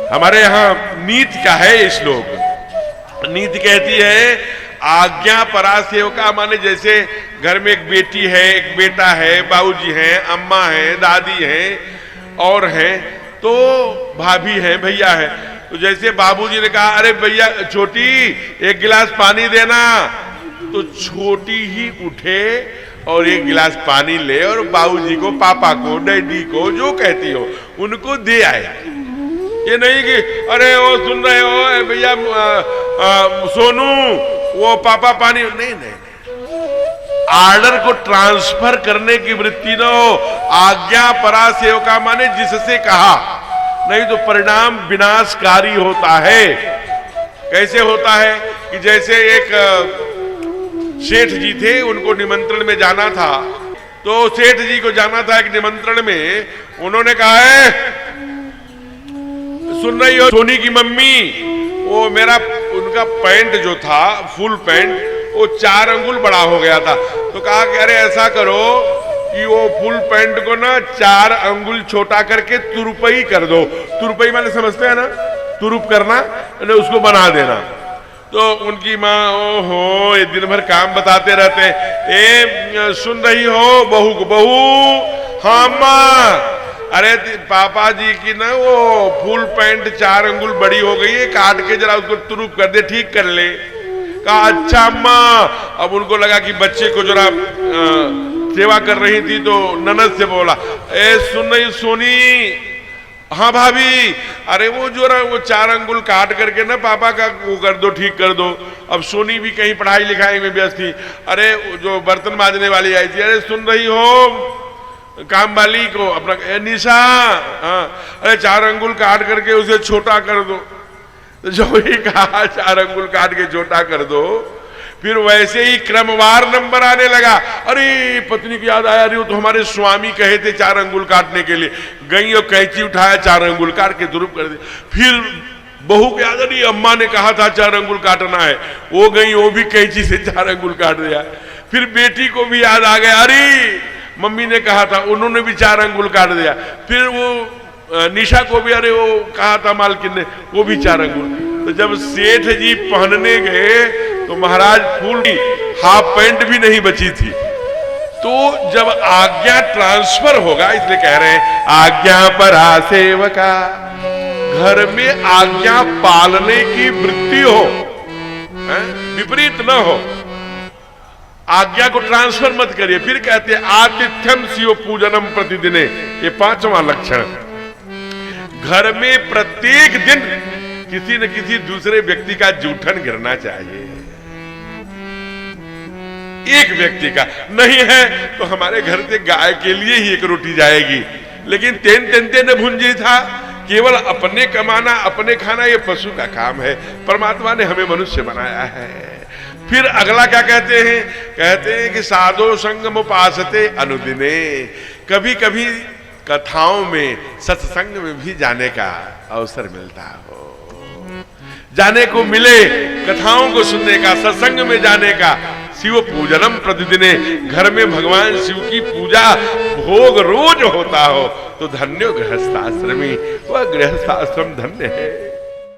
हमारे यहाँ नीति का है ये श्लोक। नीति कहती है आज्ञा परा सेवका, माने जैसे घर में एक बेटी है, एक बेटा है, बाबूजी हैं, अम्मा है, दादी है और हैं, तो भाभी है, भैया है। तो जैसे बाबूजी ने कहा अरे भैया छोटी एक गिलास पानी देना, तो छोटी ही उठे और एक गिलास पानी ले और बाबूजी को, पापा को, डैडी को, जो कहती हो उनको दे आए। ये नहीं कि अरे वो सुन रहे हो भैया सोनू वो पापा पानी, नहीं नहीं, आर्डर को ट्रांसफर करने की वृत्ति न हो। आज्ञा परा सेवका माने जिससे कहा, नहीं तो परिणाम विनाशकारी होता है। कैसे होता है कि जैसे एक सेठ जी थे, उनको निमंत्रण में जाना था, तो सेठ जी को जाना था एक निमंत्रण में, उन्होंने कहा है सुन रही हो सोनी की मम्मी, वो मेरा उनका पैंट जो था फुल पैंट वो 4 अंगुल बड़ा हो गया था। तो कहा कि अरे ऐसा करो कि वो फुल पैंट को ना 4 अंगुल छोटा करके तुरुपई कर दो। तुरुपई मैंने समझते हैं ना, तुरुप करना, उसको बना देना। तो उनकी माँ ओहो ये दिन भर काम बताते रहते हैं, ए सुन रही हो बहू को, बहू हाँ माँ, अरे पापा जी की ना वो फुल पैंट 4 अंगुल बड़ी हो गई है, काट के जरा उसको तुरुप कर दे, ठीक कर ले। कहा अच्छा अम्मा। अब उनको लगा कि बच्चे को जरा सेवा कर रही थी, तो ननद से बोला ए सुन रही सोनी, हाँ भाभी, अरे वो जो वो 4 अंगुल काट करके ना पापा का वो कर दो, ठीक कर दो। अब सोनी भी कहीं पढ़ाई लिखाई में व्यस्त थी। अरे जो बर्तन मांजने वाली आई थी, अरे सुन रही हो काम वाली को अपना निशा, हाँ अरे 4 अंगुल काट करके उसे छोटा कर दो। तो जो ही कहा 4 अंगुल काट के छोटा कर दो, फिर वैसे ही क्रमवार नंबर आने लगा। अरे पत्नी की याद आया, अरे वो तो हमारे स्वामी कहे थे 4 अंगुल काटने के लिए, गई और कैंची उठाया 4 अंगुल काट के दुरुप कर दे। फिर बहू की याद, अरे अम्मा ने कहा था 4 अंगुल काटना है, वो गई वो भी कैंची से 4 अंगुल काट दिया। फिर बेटी को भी याद आ गया, अरे मम्मी ने कहा था, उन्होंने भी 4 अंगुल काट दिया। फिर वो निशा को भी अरे वो कहा था मालकिन ने, वो भी 4 अंगुल। तो जब सेठ जी पहनने गए तो महाराज फुल हाफ पैंट भी नहीं बची थी। तो जब आज्ञा ट्रांसफर होगा, इसलिए कह रहे हैं आज्ञा परा सेवका, घर में आज्ञा पालने की वृत्ति हो, विपरीत न हो। आज्ञा को ट्रांसफर मत करिए। फिर कहते हैं आतिथ्यम शिव पूजनम प्रतिदिने, ये 5वां लक्षण। घर में प्रत्येक दिन किसी न किसी दूसरे व्यक्ति का जूठन गिरना चाहिए। एक व्यक्ति का नहीं है तो हमारे घर से गाय के लिए ही 1 रोटी जाएगी, लेकिन तेन न भुंजी था, केवल अपने कमाना अपने खाना ये पशु का काम है। परमात्मा ने हमें मनुष्य बनाया है। फिर अगला क्या कहते हैं कि साधो संगम उपासते अनुदिने, कभी कभी कथाओं में सत्संग में भी जाने का अवसर मिलता हो, जाने को मिले, कथाओं को सुनने का, सत्संग में जाने का। शिव पूजनम प्रतिदिने, घर में भगवान शिव की पूजा भोग रोज होता हो तो धन्यो गृहस्थाश्रमी, वह गृहस्थाश्रम धन्य है।